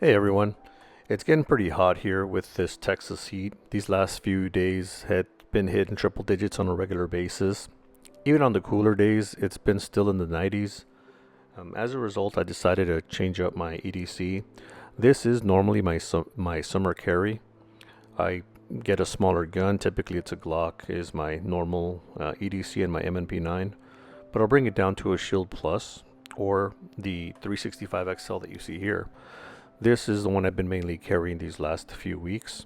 Hey everyone, it's getting pretty hot here with this Texas heat. These last few days had been hitting triple digits on a regular basis. Even on the cooler days, it's been still in the 90s. As a result, I decided to change up my EDC. This is normally my summer carry. I get a smaller gun. Typically, it's a Glock is my normal EDC and my M&P9, but I'll bring it down to a Shield Plus or the 365 XL that you see here. This is the one I've been mainly carrying these last few weeks.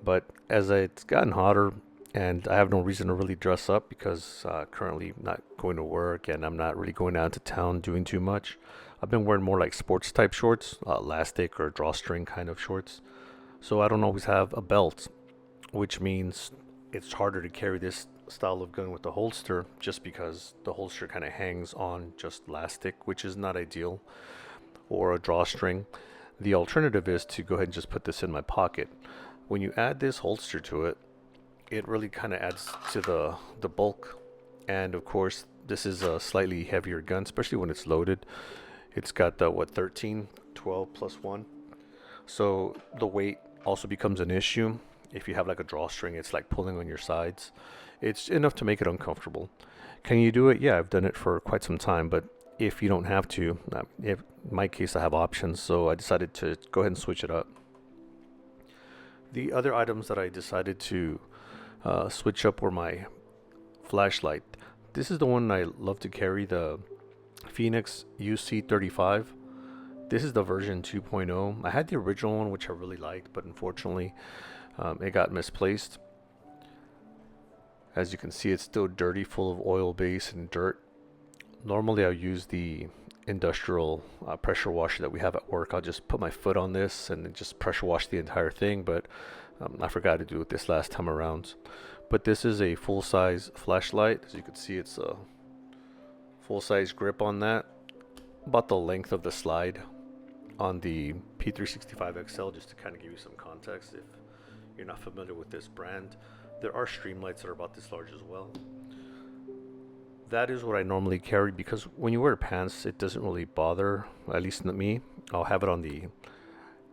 But as it's gotten hotter and I have no reason to really dress up because currently not going to work and I'm not really going out to town doing too much, I've been wearing more like sports type shorts, elastic or drawstring kind of shorts. So I don't always have a belt, which means it's harder to carry this style of gun with the holster just because the holster kind of hangs on just elastic, which is not ideal, or a drawstring. The alternative is to go ahead and just put this in my pocket. When you add this holster to it, it really kind of adds to the bulk. And of course, this is a slightly heavier gun, especially when it's loaded. It's got the 13, 12 plus 1. So the weight also becomes an issue. If you have like a drawstring, it's like pulling on your sides. It's enough to make it uncomfortable. Can you do it? Yeah, I've done it for quite some time, but if you don't have to, if, in my case, I have options, so I decided to go ahead and switch it up. The other items that I decided to switch up were my flashlight. This is the one I love to carry, the Phoenix UC35. This is the version 2.0. I had the original one, which I really liked, but unfortunately, it got misplaced. As you can see, it's still dirty, full of oil base and dirt. Normally, I'll use the industrial pressure washer that we have at work. I'll just put my foot on this and then just pressure wash the entire thing, but I forgot to do it this last time around. But this is a full-size flashlight. As you can see, it's a full-size grip on that, about the length of the slide on the P365 XL, just to kind of give you some context if you're not familiar with this brand. There are streamlights that are about this large as well. That is what I normally carry because when you wear pants, it doesn't really bother, at least not me. I'll have it on the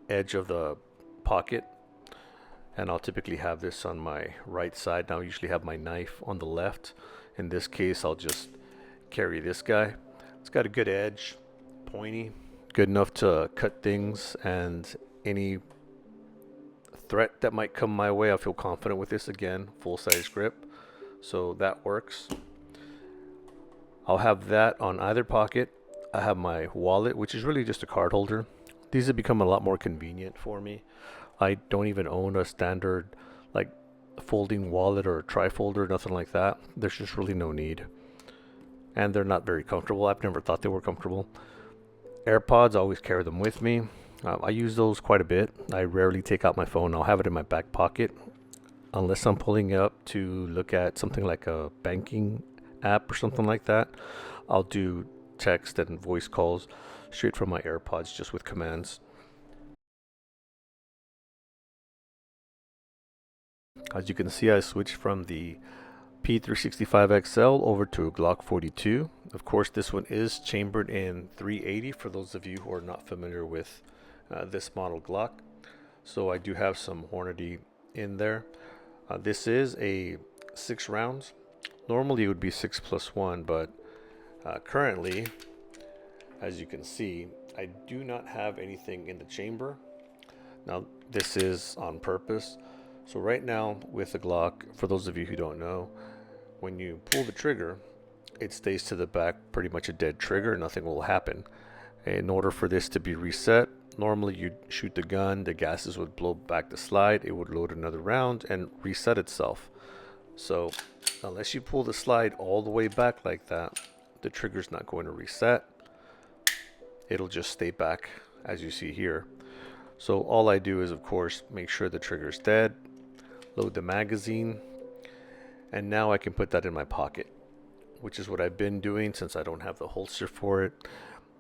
edge of the pocket, and I'll typically have this on my right side. Now, I usually have my knife on the left. In this case, I'll just carry this guy. It's got a good edge, pointy, good enough to cut things, and any threat that might come my way, I feel confident with this. Again, full-size grip, so that works. I'll have that on either pocket. I have my wallet, which is really just a card holder. These have become a lot more convenient for me. I don't even own a standard like folding wallet or trifolder, nothing like that. There's just really no need. And they're not very comfortable. I've never thought they were comfortable. AirPods, I always carry them with me. I use those quite a bit. I rarely take out my phone. I'll have it in my back pocket unless I'm pulling it up to look at something like a banking app or something like that. I'll do text and voice calls straight from my AirPods just with commands. As you can see, I switched from the P365 XL over to a Glock 42. Of course, this one is chambered in 380 for those of you who are not familiar with this model Glock. So I do have some Hornady in there. This is a 6 rounds. Normally it would be 6 plus 1, but currently, as you can see, I do not have anything in the chamber. Now, this is on purpose. So right now with the Glock, for those of you who don't know, when you pull the trigger, it stays to the back, pretty much a dead trigger, nothing will happen. In order for this to be reset, normally you'd shoot the gun, the gases would blow back the slide, it would load another round and reset itself. So unless you pull the slide all the way back like that, the trigger's not going to reset. It'll just stay back as you see here. So all I do is, of course, make sure the trigger's dead, load the magazine, and now I can put that in my pocket, which is what I've been doing since I don't have the holster for it.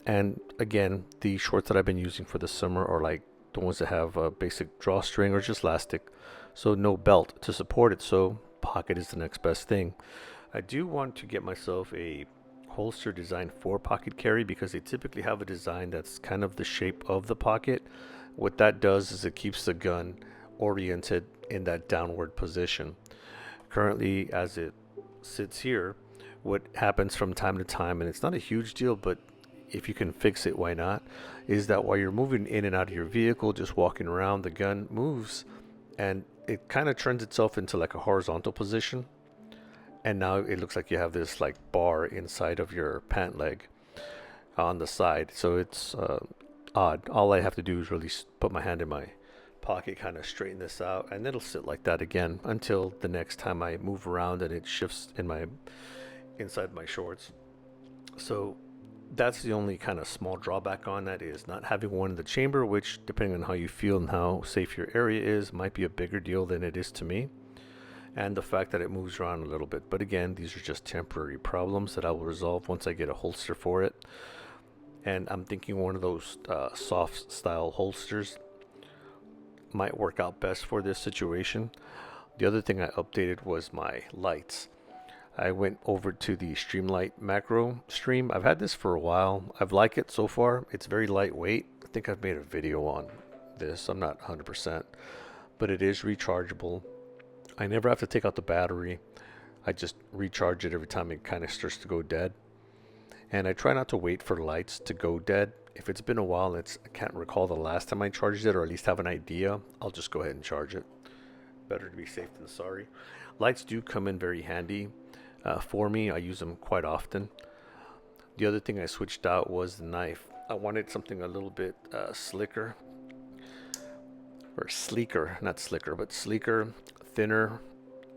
And again, the shorts that I've been using for the summer are like the ones that have a basic drawstring or just elastic, so no belt to support it. So pocket is the next best thing. I do want to get myself a holster designed for pocket carry because they typically have a design that's kind of the shape of the pocket. What that does is it keeps the gun oriented in that downward position. Currently, as it sits here, what happens from time to time, and it's not a huge deal, but if you can fix it, why not? Is that while you're moving in and out of your vehicle, just walking around, the gun moves and it kind of turns itself into like a horizontal position. And now it looks like you have this like bar inside of your pant leg on the side. So it's odd. All I have to do is really put my hand in my pocket, kind of straighten this out, and it'll sit like that again until the next time I move around and it shifts in my inside my shorts. So that's the only kind of small drawback on that, is not having one in the chamber, which depending on how you feel and how safe your area is might be a bigger deal than it is to me, and the fact that it moves around a little bit. But again, these are just temporary problems that I will resolve once I get a holster for it. And I'm thinking one of those soft style holsters might work out best for this situation. The other thing I updated was my lights. I went over to the Streamlight Macro Stream. I've had this for a while. I've liked it so far. It's very lightweight. I think I've made a video on this. I'm not 100%, but it is rechargeable. I never have to take out the battery. I just recharge it every time it kind of starts to go dead. And I try not to wait for lights to go dead. If it's been a while and I can't recall the last time I charged it, or at least have an idea, I'll just go ahead and charge it. Better to be safe than sorry. Lights do come in very handy. For me, I use them quite often. The other thing I switched out was the knife. I wanted something a little bit slicker, or sleeker, not slicker, but sleeker, thinner,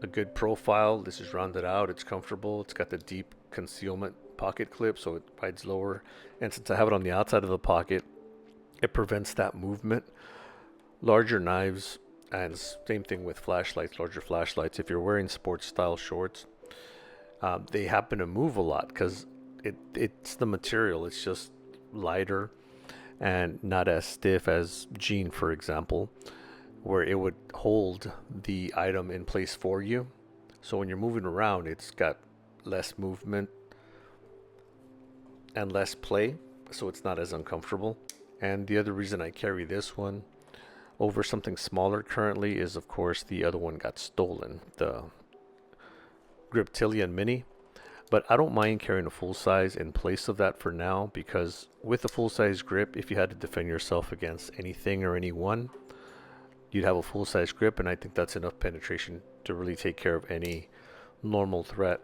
a good profile. This is rounded out, it's comfortable, it's got the deep concealment pocket clip, so it rides lower. And since I have it on the outside of the pocket, it prevents that movement. Larger knives, and same thing with flashlights, larger flashlights. If you're wearing sports style shorts, they happen to move a lot because it's the material. It's just lighter and not as stiff as jean, for example, where it would hold the item in place for you. So when you're moving around, it's got less movement and less play, so it's not as uncomfortable. And the other reason I carry this one over something smaller currently is, of course, the other one got stolen, the Griptilian Mini. But I don't mind carrying a full size in place of that for now, because with a full size grip, if you had to defend yourself against anything or anyone, you'd have a full size grip, and I think that's enough penetration to really take care of any normal threat.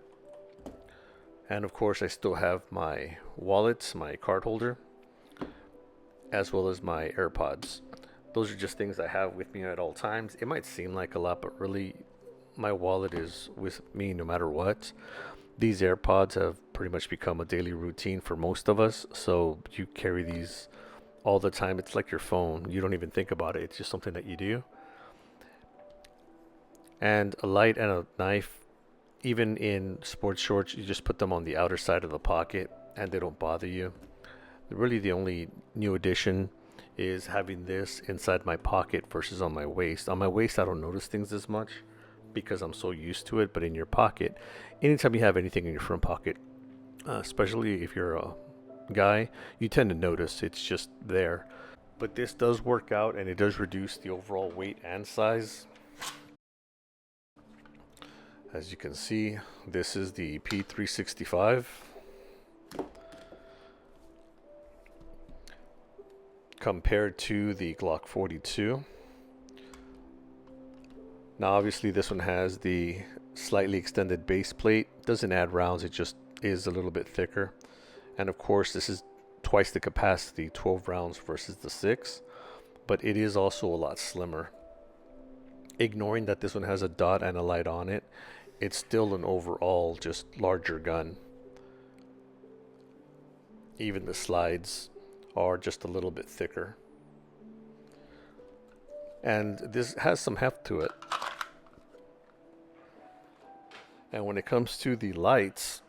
And of course, I still have my wallets, my card holder, as well as my AirPods. Those are just things I have with me at all times. It might seem like a lot, but really, my wallet is with me no matter what. These AirPods have pretty much become a daily routine for most of us, so you carry these all the time. It's like your phone. You don't even think about it. It's just something that you do. And a light and a knife, even in sports shorts, you just put them on the outer side of the pocket and they don't bother you. Really, the only new addition is having this inside my pocket versus on my waist. On my waist, I don't notice things as much because I'm so used to it, but in your pocket, anytime you have anything in your front pocket, especially if you're a guy, you tend to notice it's just there. But this does work out, and it does reduce the overall weight and size. As you can see, this is the P365 compared to the Glock 42. Now obviously this one has the slightly extended base plate. Doesn't add rounds, it just is a little bit thicker. And of course this is twice the capacity, 12 rounds versus the 6, but it is also a lot slimmer. Ignoring that this one has a dot and a light on it, it's still an overall just larger gun. Even the slides are just a little bit thicker. And this has some heft to it. And when it comes to the lights,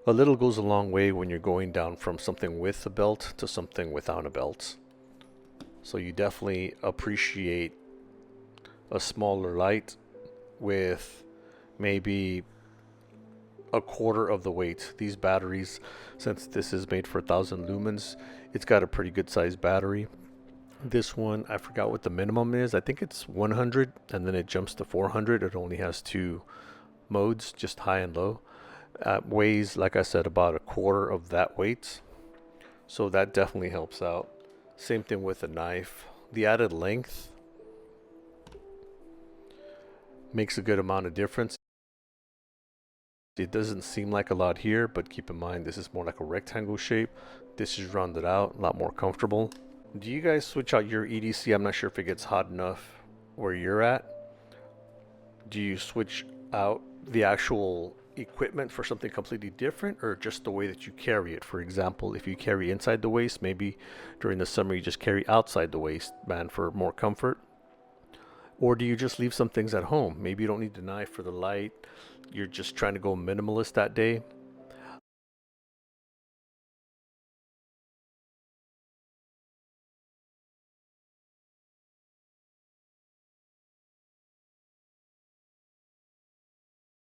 a little goes a long way when you're going down from something with a belt to something without a belt. So you definitely appreciate a smaller light with maybe a quarter of the weight. These batteries, since this is made for 1,000 lumens, it's got a pretty good sized battery. This one, I forgot what the minimum is. I think it's 100 and then it jumps to 400. It only has two modes, just high and low. Weighs, like I said, about a quarter of that weight. So that definitely helps out. Same thing with a knife. The added length makes a good amount of difference. It doesn't seem like a lot here, but keep in mind this is more like a rectangle shape. This is rounded out, a lot more comfortable. Do you guys switch out your EDC? I'm not sure if it gets hot enough where you're at. Do you switch out the actual equipment for something completely different, or just the way that you carry it? For example, if you carry inside the waist, maybe during the summer you just carry outside the waistband for more comfort. Or do you just leave some things at home? Maybe you don't need the knife for the light. You're just trying to go minimalist that day.